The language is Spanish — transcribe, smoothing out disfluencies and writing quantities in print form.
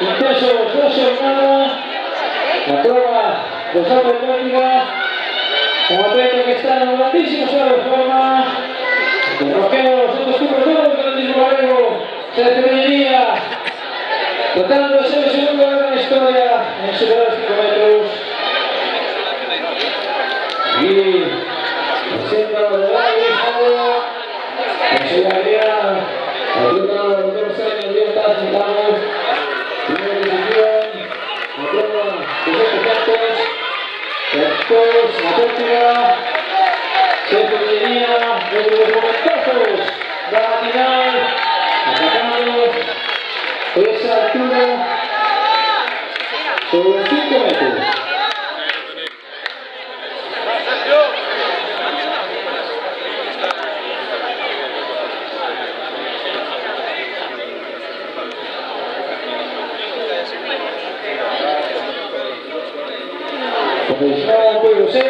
intensos, dos jornadas, la prueba de salto de práctica, un atleta que está en un grandísimo estado de forma, el roqueo, los otros tipos duros del mismo galego, Sergio Bellería, tratando de ser el segundo lugar en la historia en superar los 5 metros. Y presenta los medallas, José Gabriel, atleta de los 2 años, dietas, sentamos, primera posición, la prueba de 7 puntos, después la práctica, Sergio Bellería, desde los momentazos, va a tirar, atacando esa altura sobre 5 metros. Porque no puedo ser.